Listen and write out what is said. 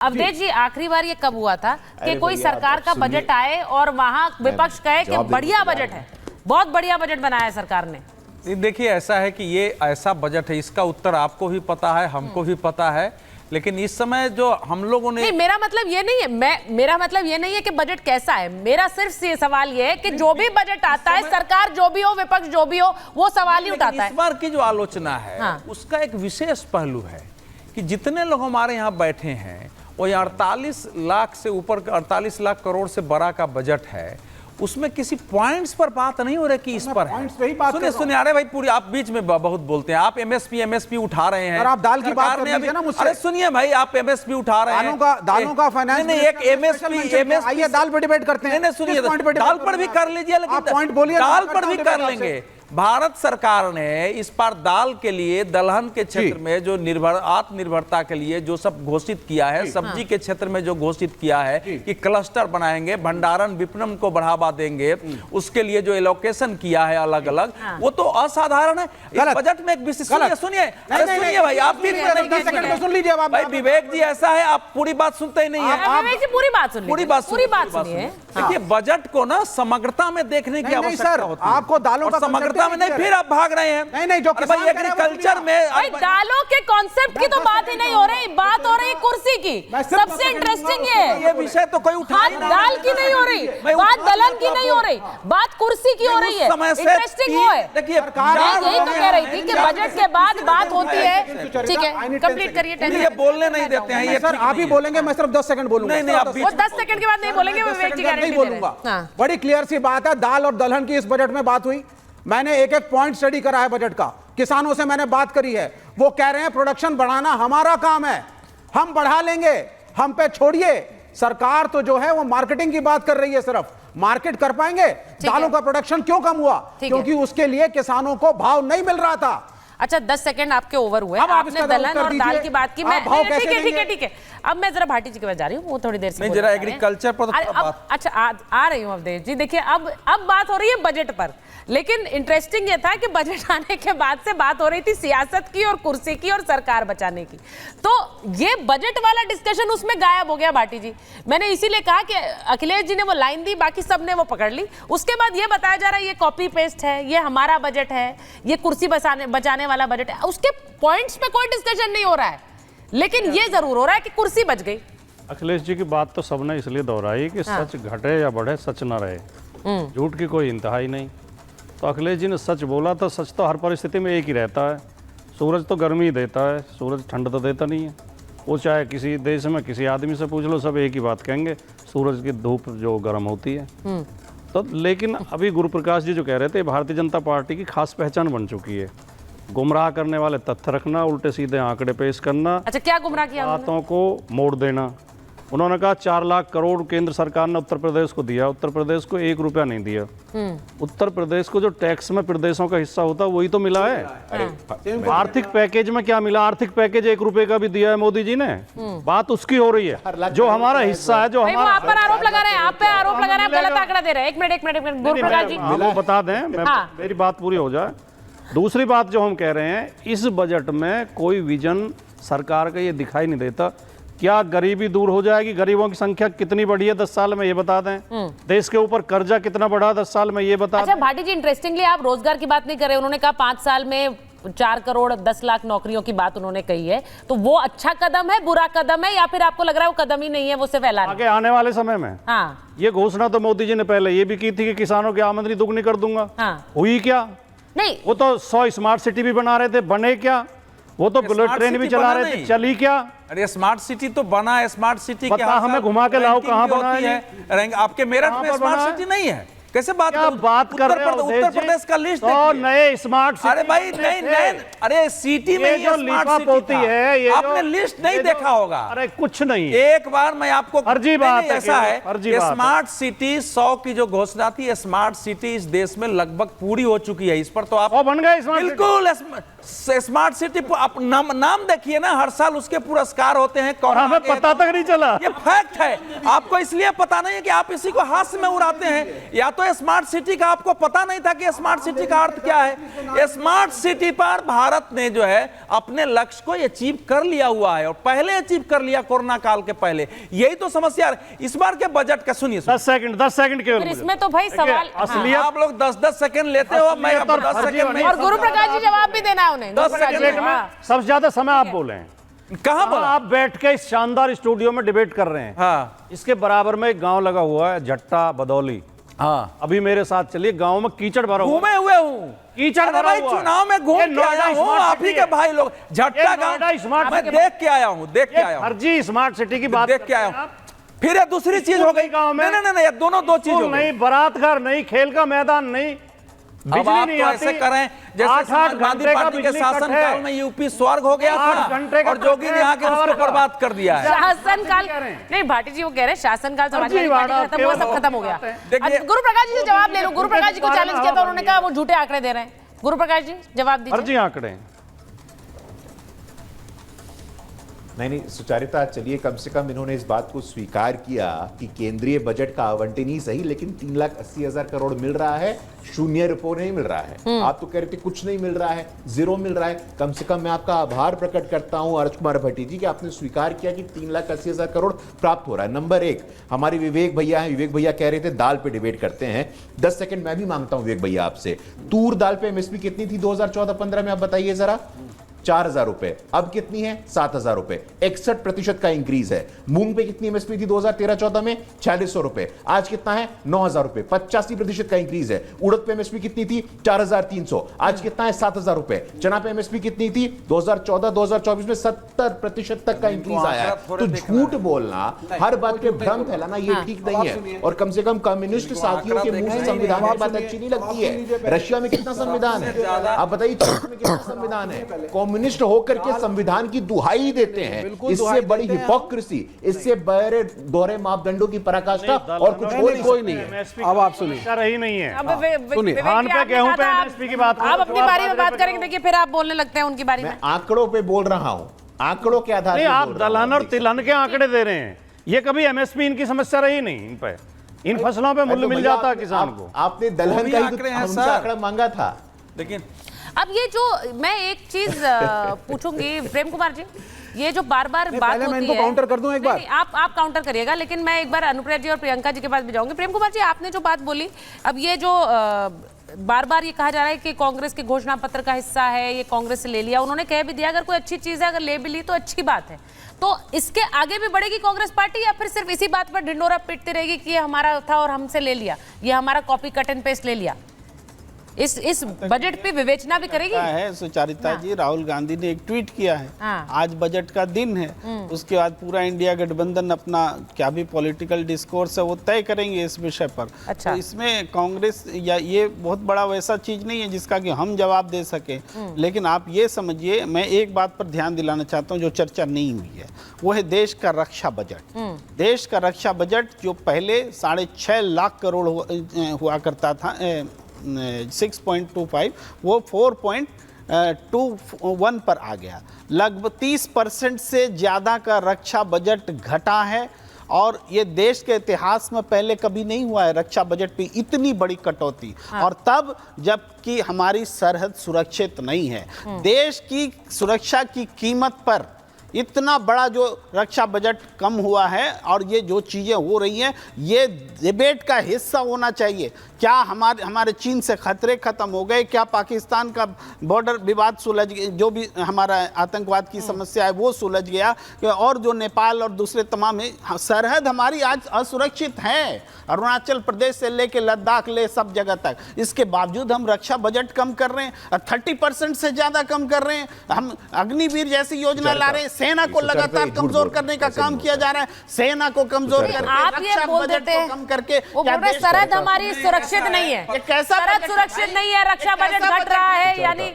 अवधेश जी, आखिरी बार ये कब हुआ था कि कोई सरकार का बजट आए और वहां विपक्ष कहे कि बढ़िया बजट है, बहुत बढ़िया बजट बनाया है सरकार ने? देखिए, ऐसा है कि ये ऐसा बजट है, इसका उत्तर आपको भी पता है, हमको भी पता है, लेकिन इस समय जो हम लोगों ने नहीं, मेरा मतलब ये नहीं है, मेरा मतलब ये नहीं है कि बजट कैसा है। मेरा सिर्फ ये सवाल ये है कि जो भी बजट आता है, सरकार जो भी हो, विपक्ष जो भी हो, वो सवाल ही उठाता है। इस बार की जो आलोचना है उसका एक विशेष पहलू है कि जितने लोग हमारे यहाँ बैठे हैं, वो 48 लाख से ऊपर, 48 लाख करोड़ से बड़ा का बजट है, उसमें किसी पॉइंट्स पर बात नहीं हो रही कि इस पर है। सुनिए, अरे भाई, पूरी आप बीच में बहुत बोलते हैं। आप एमएसपी उठा रहे हैं, आप दाल की बात कर रहे हैं ना मुझसे। अरे सुनिए भाई, आप एमएसपी उठा रहे हैं, दालों का फाइनेंस नहीं, एक एमएसपी आइए दाल पर डिबेट करते हैं। नहीं, सुनिए, दाल पर भी कर लीजिए, लेकिन पॉइंट बोलिए, दाल पर भी कर लेंगे। भारत सरकार ने इस बार दाल के लिए, दलहन के क्षेत्र में जो आत्मनिर्भरता के लिए जो सब घोषित किया है, सब्जी के क्षेत्र में जो घोषित किया है कि क्लस्टर बनाएंगे, भंडारण विपणन को बढ़ावा देंगे, उसके लिए जो एलोकेशन किया है अलग अलग, वो तो असाधारण है। इस बजट में एक विशेष सुनिए भाई, आप भी सुन लीजिए भाई, विवेक जी, ऐसा है आप पूरी बात सुनते ही नहीं है। पूरी बात सुनिए। देखिए, बजट को ना समग्रता में देखने की आवश्यकता होती है। आपको दालों का समग्रता में नहीं, फिर आप भाग रहे हैं। नहीं, जो भाई एग्रीकल्चर में दालों के कॉन्सेप्ट की तो बात ही नहीं हो रही, बात हो रही कुर्सी की। सबसे इंटरेस्टिंग ये विषय तो कोई उठा बात दाल की नहीं हो रही, बात दलहन की नहीं हो रही, बात कुर्सी की हो रही है। इंटरेस्टिंग वो है। देखिए, यही तो कह रही थी कि बजट के बाद बात होती है। ठीक है, कंप्लीट करिए। ये बोलने नहीं देते हैं। ये सर आप ही बोलेंगे, मैं सिर्फ 10 सेकंड बोलूंगा। नहीं, आप 10 सेकंड के बाद नहीं बोलेंगे, नहीं बोलूंगा। बड़ी क्लियर सी बात है, दाल और दलहन की इस बजट में बात हुई। मैंने एक एक पॉइंट स्टडी करा है बजट का, किसानों से मैंने बात करी है, वो कह रहे हैं प्रोडक्शन बढ़ाना हमारा काम है, हम बढ़ा लेंगे, हम पे छोड़िए। सरकार तो जो है वो मार्केटिंग की बात कर रही है, सिर्फ मार्केट कर पाएंगे। दालों का प्रोडक्शन क्यों कम हुआ? क्योंकि उसके लिए किसानों को भाव नहीं मिल रहा था। अच्छा, 10 सेकंड आपके ओवर हुए। आपने दलहन और दाल की बात की। मैं ठीक है। अब मैं जरा भाटी जी के पास जा रही हूँ, वो थोड़ी देर से जरा एग्रीकल्चर पर। अच्छा, आ रही हूँ अवधेश जी। देखिए, अब बात हो रही है बजट पर, लेकिन इंटरेस्टिंग ये था कि बजट आने के बाद से बात हो रही थी सियासत की और कुर्सी की और सरकार बचाने की। तो ये बजट वाला डिस्कशन उसमें गायब हो गया भाटी जी। मैंने इसीलिए कहा कि अखिलेश जी ने वो लाइन दी, बाकी सबने वो पकड़ ली। उसके बाद ये बताया जा रहा है ये कॉपी पेस्ट है, ये हमारा बजट है, ये कुर्सी बचाने वाला बजट है। उसके पॉइंट्स पे कोई डिस्कशन नहीं हो रहा है, लेकिन ये जरूर हो रहा है कि कुर्सी बच गई। अखिलेश जी की बात तो सबने इसलिए दोहराई कि सच घटे या बढ़े, सच न रहे, झूठ की कोई इंतहा ही नहीं। तो अखिलेश जी ने सच बोला, तो सच तो हर परिस्थिति में एक ही रहता है। सूरज तो गर्मी देता है, सूरज ठंड तो देता नहीं है। वो चाहे किसी देश में किसी आदमी से पूछ लो, सब एक ही बात कहेंगे, सूरज की धूप जो गर्म होती है। तो लेकिन अभी गुरु प्रकाश जी जो कह रहे थे, भारतीय जनता पार्टी की खास पहचान बन चुकी है, गुमराह करने वाले तथ्य रखना, उल्टे सीधे आंकड़े पेश करना। अच्छा, क्या गुमराह किया? बातों को मोड़ देना। उन्होंने कहा 4 लाख करोड़ केंद्र सरकार ने उत्तर प्रदेश को दिया, उत्तर प्रदेश को 1 रुपया नहीं दिया। उत्तर प्रदेश को जो टैक्स में प्रदेशों का हिस्सा होता है वही तो मिला है। आर्थिक पैकेज में क्या मिला? आर्थिक पैकेज 1 रुपए का भी दिया है मोदी जी ने। बात उसकी हो रही है, जो हमारा हिस्सा है, जो हमारा। आप पर आरोप लगा रहे हैं, आप पे आरोप लगा रहे हैं, गलत आंकड़ा दे रहे हैं। एक मिनट गुरु प्रकाश जी, वो बता दें, मेरी बात पूरी हो जाए। दूसरी बात जो हम कह रहे हैं, इस बजट में कोई विजन सरकार का ये दिखाई नहीं देता। क्या गरीबी दूर हो जाएगी? गरीबों की संख्या कितनी बढ़ी है 10 साल में, ये बता दें। देश के ऊपर कर्जा कितना बढ़ा 10 साल में, ये बता दें। अच्छा भाटी जी, इंटरेस्टिंगली आप रोजगार की बात नहीं कर रहे। उन्होंने कहा 5 साल में 4 करोड़ 10 लाख नौकरियों की बात उन्होंने कही है। तो वो अच्छा कदम है, बुरा कदम है, या फिर आपको लग रहा है वो कदम ही नहीं है, वो सिर्फ ऐलान है? आगे आने वाले समय में ये घोषणा तो मोदी जी ने पहले ये भी की थी कि किसानों की आमदनी दुगनी कर दूंगा। हुई क्या? नहीं, वो तो 100 स्मार्ट सिटी भी बना रहे थे, बने क्या? वो तो बुलेट ट्रेन भी चला रहे थे, चली क्या? अरे स्मार्ट सिटी तो बना है। स्मार्ट सिटी के हमें घुमा के लाओ, कहां बना है? आपके मेरठ में स्मार्ट सिटी नहीं है? कैसे बात कर रहे हो? उत्तर प्रदेश का लिस्ट तो नए स्मार्ट सिटी। अरे भाई, नहीं, अरे सिटी में जो लिफाफ होती है, ये आपने लिस्ट नहीं देखा होगा। अरे कुछ नहीं, एक बार मैं आपको फर्जी बात है, ऐसा है, स्मार्ट सिटी 100 की जो घोषणा थी, स्मार्ट सिटी इस देश में लगभग पूरी हो चुकी है। इस पर तो आप बन गए बिल्कुल स्मार्ट सिटी आप नाम देखिए ना, हर साल उसके पुरस्कार होते हैं। और हमें पता तक नहीं चला। ये फैक्ट है, आपको इसलिए पता नहीं है कि आप इसी को हास्य में उड़ाते हैं। या तो स्मार्ट सिटी का आपको पता नहीं था कि स्मार्ट सिटी का अर्थ क्या है। स्मार्ट सिटी पर भारत ने जो है अपने लक्ष्य को अचीव कर लिया हुआ है, और पहले अचीव कर लिया कोरोना काल के पहले। यही तो समस्या है इस बार के बजट का। सुनिए 10 सेकंड केवल। इसमें तो भाई सवाल असलियत आप लोग 10-10 सेकंड लेते हो, मैं 10 सेकंड नहीं। और गुरु प्रकाश जी जवाब भी देना है उन्हें। 10 सेकंड सबसे ज्यादा समय आप बोले हैं। कहां बोला? आप बैठ के इस शानदार स्टूडियो में डिबेट कर रहे हैं। हाँ। इसके बराबर में एक गांव लगा हुआ है झट्टा बदौली। हाँ। अभी मेरे साथ चलिए, गांव में कीचड़ भरा हुआ घूमे हुए हूँ, कीचड़ भरा भाई हुआ है। चुनाव में घूम ये के आया नोएडा हूँ। स्मार्ट आप ही सिटी के है। भाई लोग झट्टा नोएडा स्मार्ट मैं सिटी देख के आया हूँ, देख के आया हूँ, फर्जी स्मार्ट सिटी की बात देख के आया हूँ। फिर ये दूसरी चीज हो गई गांव में। नहीं, ये दोनों दो चीज हो गई। नहीं, बारात घर नहीं, खेल का मैदान नहीं, अब बिजली आप नहीं तो आती। ऐसे करें जैसे 8-8 गांधी घंटे का पार्टी के बिजली कट शासन है। काल में यूपी स्वर्ग हो गया 8 था, घंटे का और जोगी कट ने है आके उसको पावर का। बर्बाद कर दिया है। शासन काल नहीं, भाटी जी वो कह रहे हैं शासन काल समाजवादी पार्टी का खत्म हुआ, सब खत्म हो गया। देखिए- अब गुरु प्रकाश जी से जवाब ले लो। गुरु प्रकाश जी को चैलेंज किया था, उन्होंने कहा वो झूठे आंकड़े दे रहे हैं। गुरु प्रकाश जी जवाब दीजिए। फर्जी आंकड़े। नहीं, सुचारिता, चलिए कम से कम इन्होंने इस बात को स्वीकार किया कि केंद्रीय बजट का आवंटन ही सही, लेकिन 3,80,000 करोड़ मिल रहा है, 0 रुपये नहीं मिल रहा है। आप तो कह रहे थे कुछ नहीं मिल रहा है, 0 मिल रहा है। कम से कम मैं आपका आभार प्रकट करता हूं अर्ज कुमार भट्टी जी कि आपने स्वीकार किया कि 3,80,000 करोड़ प्राप्त हो रहा है। नंबर 1, हमारे विवेक भैया हैं, विवेक भैया कह रहे थे दाल पे डिबेट करते हैं। 10 सेकंड मैं भी मांगता हूं विवेक भैया आपसे। तूर दाल पे एमएसपी कितनी थी 2014-15 में, आप बताइए जरा। 4,000 रुपए, अब कितनी है? 7,000 रुपए, 61% का इंक्रीज है। मूंग पे कितनी एमएसपी थी 2013-14 में? 4,600 रुपए, आज कितना है? 9,000 रुपए, 85% का इंक्रीज है। उड़द पे एमएसपी कितनी थी? 4,300, आज कितना है? 7,000 रुपए। चना पे एमएसपी कितनी थी 2014-2024 में? 70% तक का इंक्रीज आया है। तो झूठ बोलना, हर बात पे भ्रम फैलाना, ये ठीक नहीं है। और कम से कम कम्युनिस्ट साथियों के मुंह से संविधान की बात अच्छी नहीं लगती है। रशिया में कितना संविधान है आप बताइए, चीन में कितना संविधान है? कम्युनिस्ट होकर के संविधान की दुहाई देते हैं। इससे बड़ी हिपोक्रेसी, इससे बड़े दोहरे मापदंडों की पराकाष्ठा और कुछ हो नहीं। कोई नहीं है। अब आप सुनिए, रही नहीं है। अब सुनिए, धान पे गेहूं पे एमएसपी की बात आप अपनी बारी में बात करेंगे। देखिए फिर आप बोलने लगते हैं उनकी बारी में। मैं आंकड़ों पे बोल रहा हूं, आंकड़ों के आधार नहीं, पर आप बोल रहा हूं। दलहन और तिलहन के आंकड़े दे रहे हैं। ये कभी एमएसपी इनकी समस्या रही नहीं। इन पे, इन फसलों पे मूल्य मिल जाता है किसान को। आपने दलहन का ही आंकड़े हैं हमसे सर। आंकड़ा मांगा था। लेकिन अब ये जो मैं एक चीज पूछूंगी प्रेम कुमार जी, ये जो बार बार बात पहले मैं होती इनको है, काउंटर कर दूं एक बार? नहीं, आप काउंटर करिएगा, लेकिन मैं एक बार अनुप्रिया जी और प्रियंका जी के पास भी जाऊंगी। प्रेम कुमार जी, आपने जो बात बोली, अब ये जो बार बार ये कहा जा रहा है कि कांग्रेस के घोषणा पत्र का हिस्सा है, ये कांग्रेस से ले लिया। उन्होंने कह भी दिया अगर कोई अच्छी चीज है, अगर ले भी ली तो अच्छी बात है। तो इसके आगे भी बढ़ेगी कांग्रेस पार्टी, या फिर सिर्फ इसी बात पर ढिंडोरा पीटती रहेगी कि ये हमारा था और हमसे ले लिया, ये हमारा कॉपी कट एंड पेस्ट ले लिया? इस बजट पे विवेचना भी करेगी? है सुचारिता जी, राहुल गांधी ने एक ट्वीट किया है, आज बजट का दिन है, उसके बाद पूरा इंडिया गठबंधन अपना क्या भी पॉलिटिकल डिस्कोर्स है वो तय करेंगे इस विषय पर। अच्छा। तो इसमें कांग्रेस या ये बहुत बड़ा वैसा चीज नहीं है जिसका कि हम जवाब दे सके। लेकिन आप ये समझिए, मैं एक बात पर ध्यान दिलाना चाहता हूँ जो चर्चा नहीं हुई है, वो है देश का रक्षा बजट। देश का रक्षा बजट जो पहले 6.5 लाख करोड़ हुआ करता था, 6.25, वो 4.21 पर आ गया। लगभग 30% से ज़्यादा का रक्षा बजट घटा है, और ये देश के इतिहास में पहले कभी नहीं हुआ है रक्षा बजट पे इतनी बड़ी कटौती। और तब जबकि हमारी सरहद सुरक्षित नहीं है, देश की सुरक्षा की कीमत पर इतना बड़ा जो रक्षा बजट कम हुआ है, और ये जो चीज़ें हो रही हैं ये डिबेट का हिस्सा होना चाहिए। क्या हमारे चीन से खतरे खत्म हो गए? क्या पाकिस्तान का बॉर्डर विवाद सुलझ गया? जो भी हमारा आतंकवाद की समस्या है वो सुलझ गया? और जो नेपाल और दूसरे तमाम सरहद हमारी आज असुरक्षित है, अरुणाचल प्रदेश से लेके लद्दाख ले सब जगह तक। इसके बावजूद हम रक्षा बजट कम कर रहे हैं, 30% से ज़्यादा कम कर रहे हैं। हम अग्निवीर जैसी योजना ला रहे हैं, सेना को लगातार कमजोर करने का काम किया जा रहा है, सेना को कमजोर करके आप ये रक्षा बोल बजट देते को हैं, कम करके वो बोल रहे सरहद हमारी सुरक्षित नहीं है, ये कैसा सरहद बजट सुरक्षित नहीं है, रक्षा बजट घट रहा है, यानी